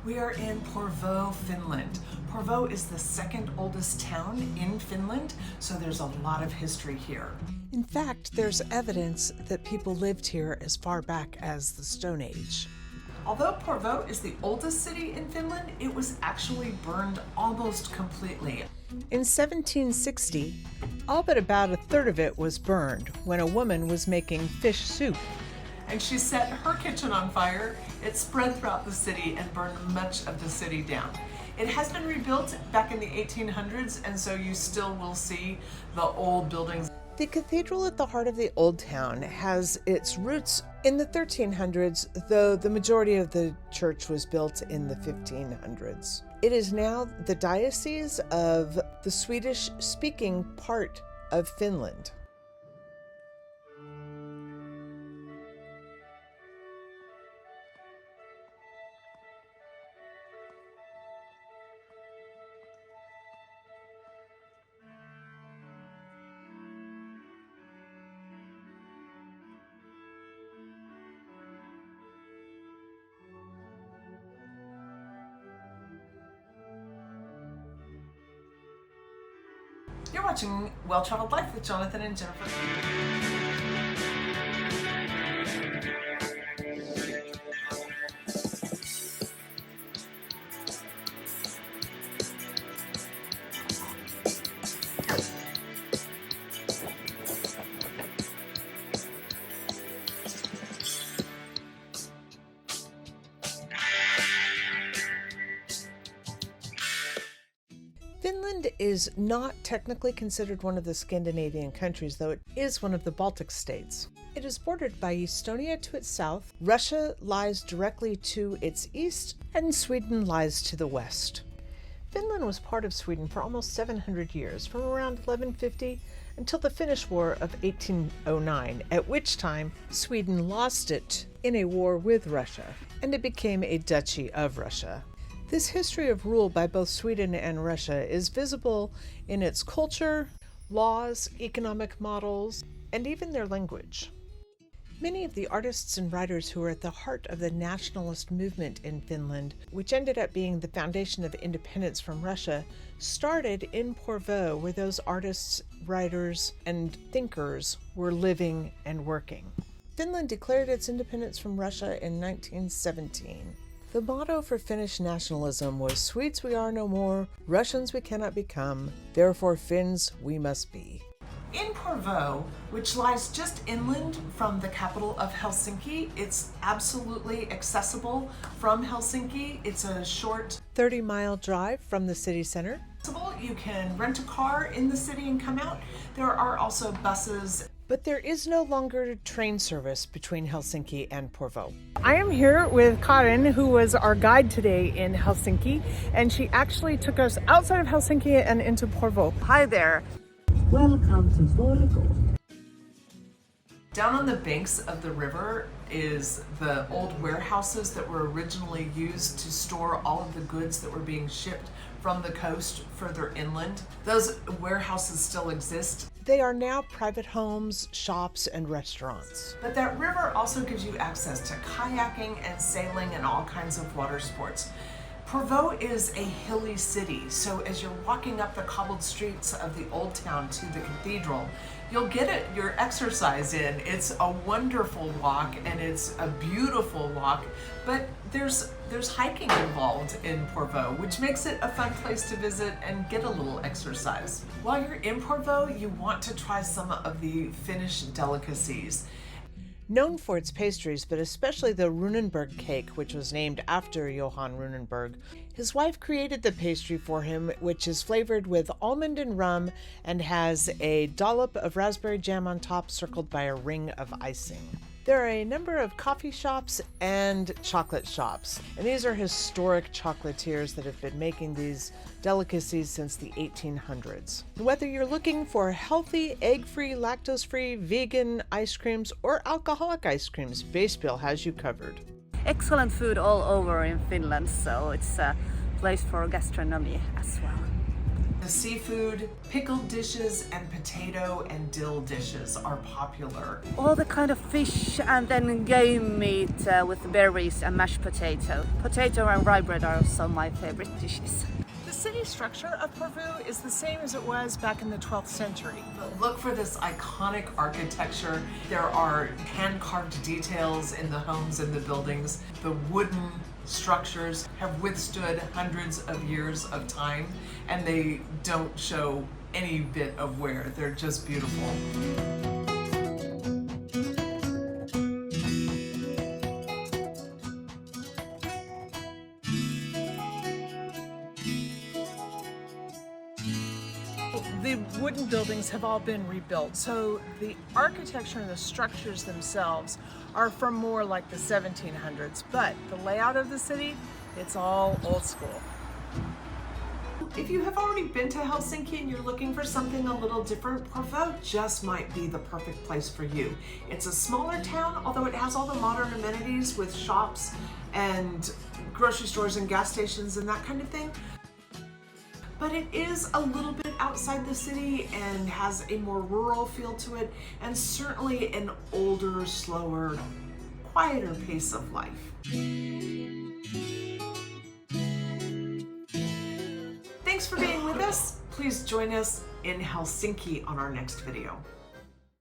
We are in Porvoo, Finland. Porvoo is the second oldest town in Finland, so there's a lot of history here. In fact, there's evidence that people lived here as far back as the Stone Age. Although Porvoo is the oldest city in Finland, it was actually burned almost completely. In 1760, all but about a third of it was burned when a woman was making fish soup. And she set her kitchen on fire. It spread throughout the city and burned much of the city down. It has been rebuilt back in the 1800s, and so you still will see the old buildings. The cathedral at the heart of the old town has its roots in the 1300s, though the majority of the church was built in the 1500s. It is now the diocese of the Swedish-speaking part of Finland. You're watching Well-Traveled Life with Jonathan and Jennifer. Finland is not technically considered one of the Scandinavian countries, though it is one of the Baltic states. It is bordered by Estonia to its south, Russia lies directly to its east, and Sweden lies to the west. Finland was part of Sweden for almost 700 years, from around 1150 until the Finnish War of 1809, at which time Sweden lost it in a war with Russia, and it became a duchy of Russia. This history of rule by both Sweden and Russia is visible in its culture, laws, economic models, and even their language. Many of the artists and writers who are at the heart of the nationalist movement in Finland, which ended up being the foundation of independence from Russia, started in Porvoo, where those artists, writers, and thinkers were living and working. Finland declared its independence from Russia in 1917. The motto for Finnish nationalism was "Swedes we are no more, Russians we cannot become, therefore Finns we must be." In Porvoo, which lies just inland from the capital of Helsinki, it's absolutely accessible from Helsinki. It's a short 30-mile drive from the city center. You can rent a car in the city and come out. There are also buses. But there is no longer train service between Helsinki and Porvoo. I am here with Karin, who was our guide today in Helsinki, and she actually took us outside of Helsinki and into Porvoo. Hi there. Welcome to Porvoo. Down on the banks of the river is the old warehouses that were originally used to store all of the goods that were being shipped from the coast further inland. Those warehouses still exist. They are now private homes, shops, and restaurants. But that river also gives you access to kayaking and sailing and all kinds of water sports. Porvoo is a hilly city, so as you're walking up the cobbled streets of the old town to the cathedral, you'll get your exercise in. It's a wonderful walk and it's a beautiful walk, but there's hiking involved in Porvoo, which makes it a fun place to visit and get a little exercise. While you're in Porvoo, you want to try some of the Finnish delicacies. Known for its pastries, but especially the Runeberg cake, which was named after Johan Runeberg. His wife created the pastry for him, which is flavored with almond and rum and has a dollop of raspberry jam on top circled by a ring of icing. There are a number of coffee shops and chocolate shops, and these are historic chocolatiers that have been making these delicacies since the 1800s. Whether you're looking for healthy, egg-free, lactose-free, vegan ice creams or alcoholic ice creams, Basebill has you covered. Excellent food all over in Finland, so it's a place for gastronomy as well. The seafood, pickled dishes, and potato and dill dishes are popular. All the kind of fish and then game meat with berries and mashed potato. Potato and rye bread are some of my favorite dishes. The city structure of Porvoo is the same as it was back in the 12th century. Look for this iconic architecture. There are hand-carved details in the homes and the buildings. The wooden structures have withstood hundreds of years of time, and they don't show any bit of wear. They're just beautiful. The wooden buildings have all been rebuilt, so the architecture and the structures themselves are from more like the 1700s, but the layout of the city, it's all old school. If you have already been to Helsinki and you're looking for something a little different, Porvoo just might be the perfect place for you. It's a smaller town, although it has all the modern amenities with shops and grocery stores and gas stations and that kind of thing. But it is a little bit outside the city and has a more rural feel to it, and certainly an older, slower, quieter pace of life. Thanks for being with us. Please join us in Helsinki on our next video.